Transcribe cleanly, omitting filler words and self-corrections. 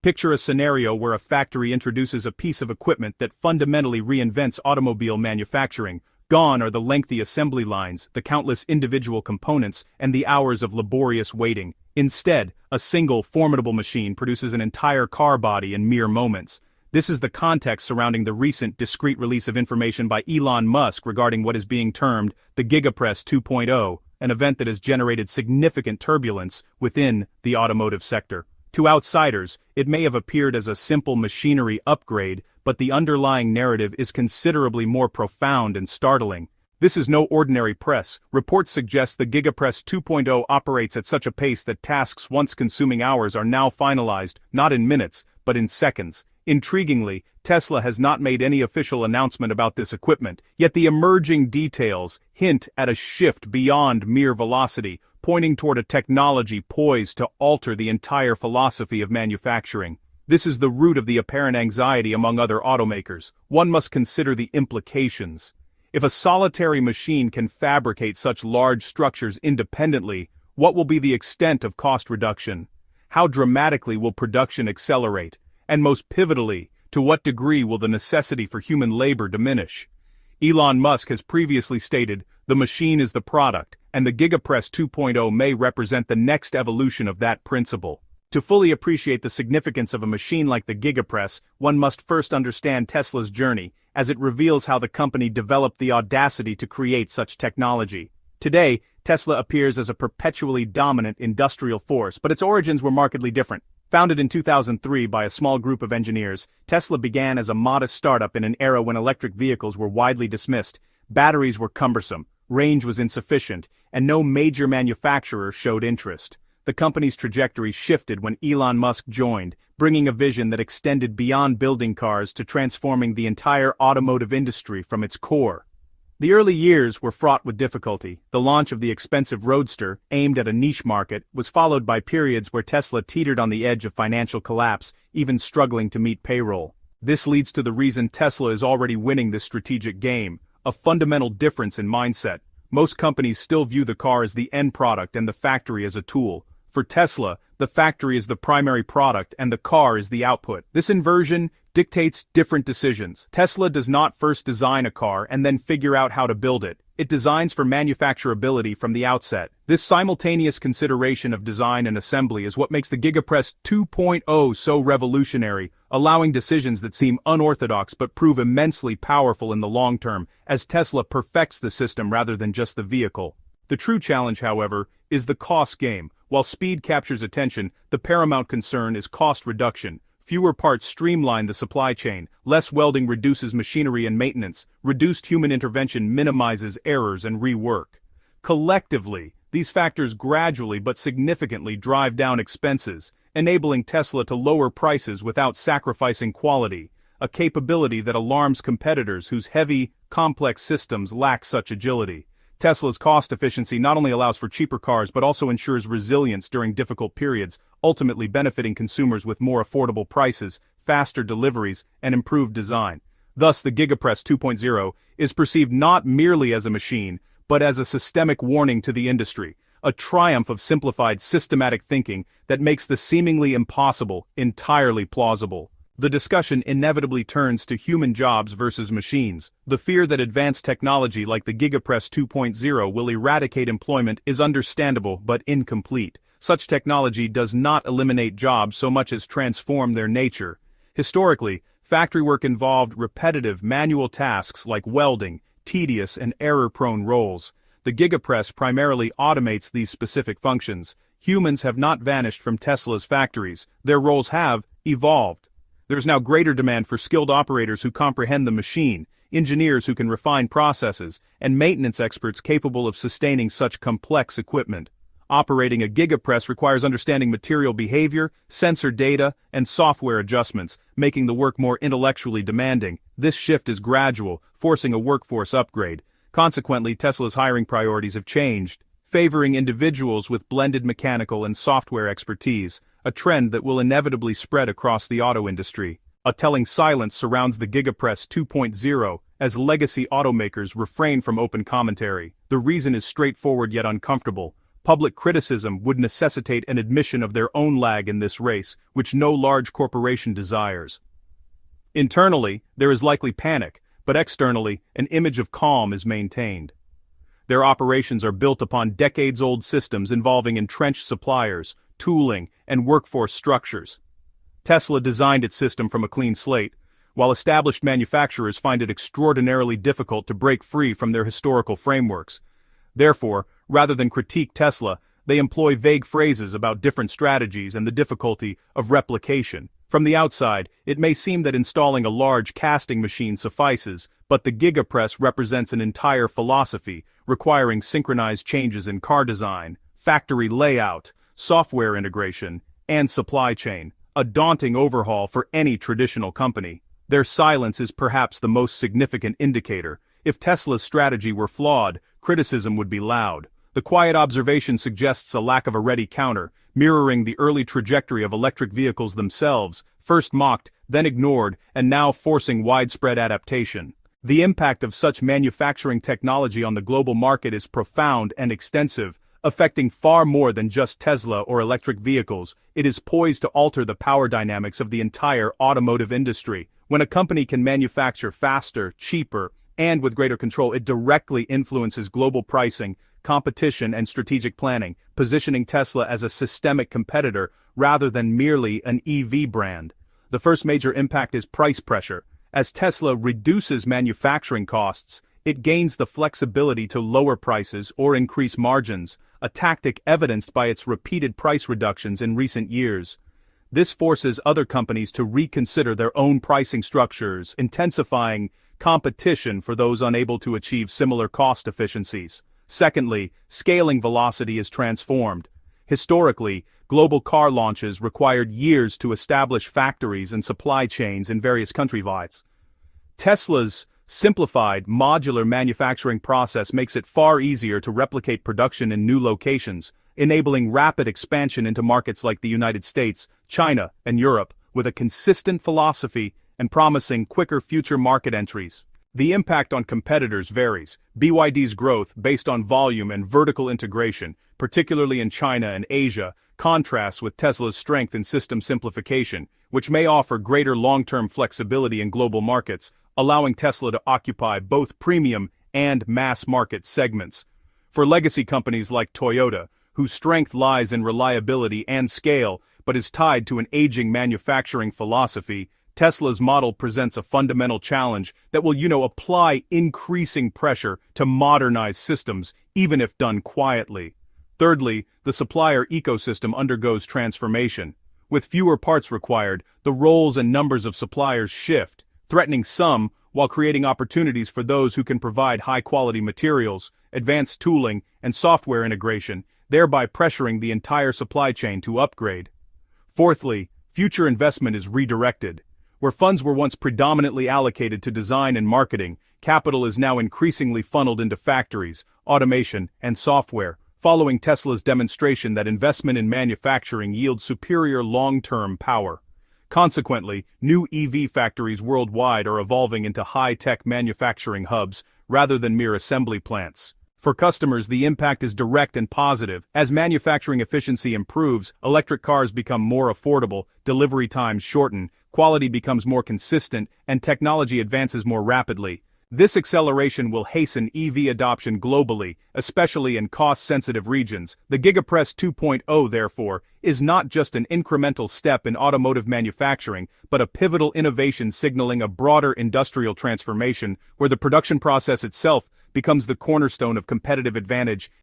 Picture a scenario where a factory introduces a piece of equipment that fundamentally reinvents automobile manufacturing. Gone are the lengthy assembly lines, the countless individual components, and the hours of laborious waiting. Instead, a single, formidable machine produces an entire car body in mere moments. This is the context surrounding the recent discreet release of information by Elon Musk regarding what is being termed the Giga Press 2.0, an event that has generated significant turbulence within the automotive sector. To outsiders, it may have appeared as a simple machinery upgrade, but the underlying narrative is considerably more profound and startling. This is no ordinary press. Reports suggest the Giga Press 2.0 operates at such a pace that tasks once consuming hours are now finalized, not in minutes, but in seconds. Intriguingly, Tesla has not made any official announcement about this equipment, yet the emerging details hint at a shift beyond mere velocity, pointing toward a technology poised to alter the entire philosophy of manufacturing. This is the root of the apparent anxiety among other automakers. One must consider the implications. If a solitary machine can fabricate such large structures independently, what will be the extent of cost reduction? How dramatically will production accelerate? And most pivotally, to what degree will the necessity for human labor diminish? Elon Musk has previously stated, "The machine is the product, and the Giga Press 2.0 may represent the next evolution of that principle." To fully appreciate the significance of a machine like the Giga Press, one must first understand Tesla's journey, as it reveals how the company developed the audacity to create such technology. Today, Tesla appears as a perpetually dominant industrial force, but its origins were markedly different. Founded in 2003 by a small group of engineers, Tesla began as a modest startup in an era when electric vehicles were widely dismissed, batteries were cumbersome, range was insufficient, and no major manufacturer showed interest. The company's trajectory shifted when Elon Musk joined, bringing a vision that extended beyond building cars to transforming the entire automotive industry from its core. The early years were fraught with difficulty. The launch of the expensive Roadster, aimed at a niche market, was followed by periods where Tesla teetered on the edge of financial collapse, even struggling to meet payroll. This leads to the reason Tesla is already winning this strategic game, a fundamental difference in mindset. Most companies still view the car as the end product and the factory as a tool. For Tesla, the factory is the primary product and the car is the output. This inversion dictates different decisions. Tesla does not first design a car and then figure out how to build it. It designs for manufacturability from the outset. This simultaneous consideration of design and assembly is what makes the Giga Press 2.0 so revolutionary, allowing decisions that seem unorthodox but prove immensely powerful in the long term, as Tesla perfects the system rather than just the vehicle. The true challenge, however, is the cost game. While speed captures attention, the paramount concern is cost reduction. Fewer parts streamline the supply chain, less welding reduces machinery and maintenance, reduced human intervention minimizes errors and rework. Collectively, these factors gradually but significantly drive down expenses, enabling Tesla to lower prices without sacrificing quality, a capability that alarms competitors whose heavy, complex systems lack such agility. Tesla's cost efficiency not only allows for cheaper cars but also ensures resilience during difficult periods, ultimately benefiting consumers with more affordable prices, faster deliveries, and improved design. Thus, the Giga Press 2.0 is perceived not merely as a machine, but as a systemic warning to the industry, a triumph of simplified systematic thinking that makes the seemingly impossible entirely plausible. The discussion inevitably turns to human jobs versus machines. The fear that advanced technology like the Giga Press 2.0 will eradicate employment is understandable but incomplete. Such technology does not eliminate jobs so much as transform their nature. Historically, factory work involved repetitive manual tasks like welding, tedious and error-prone roles. The Giga Press primarily automates these specific functions. Humans have not vanished from Tesla's factories. Their roles have evolved. There's now greater demand for skilled operators who comprehend the machine, engineers who can refine processes, and maintenance experts capable of sustaining such complex equipment. Operating a Giga Press requires understanding material behavior, sensor data, and software adjustments, making the work more intellectually demanding. This shift is gradual, forcing a workforce upgrade. Consequently, Tesla's hiring priorities have changed, favoring individuals with blended mechanical and software expertise, a trend that will inevitably spread across the auto industry. A telling silence surrounds the Giga Press 2.0 as legacy automakers refrain from open commentary. The reason is straightforward yet uncomfortable. public criticism would necessitate an admission of their own lag in this race, which no large corporation desires. Internally, there is likely panic, but externally, an image of calm is maintained. Their operations are built upon decades-old systems involving entrenched suppliers, tooling, and workforce structures. Tesla designed its system from a clean slate, while established manufacturers find it extraordinarily difficult to break free from their historical frameworks. Therefore, rather than critique Tesla, they employ vague phrases about different strategies and the difficulty of replication. From the outside, it may seem that installing a large casting machine suffices, but the Giga Press represents an entire philosophy, requiring synchronized changes in car design, factory layout, software integration, and supply chain, a daunting overhaul for any traditional company. Their silence is perhaps the most significant indicator. If Tesla's strategy were flawed, criticism would be loud. The quiet observation suggests a lack of a ready counter, mirroring the early trajectory of electric vehicles themselves, first mocked, then ignored, and now forcing widespread adaptation. The impact of such manufacturing technology on the global market is profound and extensive, affecting far more than just Tesla or electric vehicles. It is poised to alter the power dynamics of the entire automotive industry. When a company can manufacture faster, cheaper, and with greater control, it directly influences global pricing, competition, and strategic planning, positioning Tesla as a systemic competitor rather than merely an EV brand. The first major impact is price pressure. As Tesla reduces manufacturing costs, it gains the flexibility to lower prices or increase margins, a tactic evidenced by its repeated price reductions in recent years. This forces other companies to reconsider their own pricing structures, intensifying competition for those unable to achieve similar cost efficiencies. Secondly, scaling velocity is transformed. Historically, global car launches required years to establish factories and supply chains in various countries. Tesla's simplified, modular manufacturing process makes it far easier to replicate production in new locations, enabling rapid expansion into markets like the United States, China, and Europe, with a consistent philosophy and promising quicker future market entries. The impact on competitors varies. BYD's growth, based on volume and vertical integration, particularly in China and Asia, contrasts with Tesla's strength in system simplification, which may offer greater long-term flexibility in global markets, allowing Tesla to occupy both premium and mass-market segments. For legacy companies like Toyota, whose strength lies in reliability and scale, but is tied to an aging manufacturing philosophy, Tesla's model presents a fundamental challenge that will, apply increasing pressure to modernize systems, even if done quietly. Thirdly, the supplier ecosystem undergoes transformation. With fewer parts required, the roles and numbers of suppliers shift, threatening some while creating opportunities for those who can provide high-quality materials, advanced tooling, and software integration, thereby pressuring the entire supply chain to upgrade. Fourthly, future investment is redirected. Where funds were once predominantly allocated to design and marketing, capital is now increasingly funneled into factories, automation, and software, following Tesla's demonstration that investment in manufacturing yields superior long-term power. Consequently, new EV factories worldwide are evolving into high-tech manufacturing hubs rather than mere assembly plants. For customers, the impact is direct and positive. As manufacturing efficiency improves, electric cars become more affordable, delivery times shorten, quality becomes more consistent, and technology advances more rapidly. This acceleration will hasten EV adoption globally, especially in cost-sensitive regions. The Giga Press 2.0, therefore, is not just an incremental step in automotive manufacturing, but a pivotal innovation signaling a broader industrial transformation where the production process itself becomes the cornerstone of competitive advantage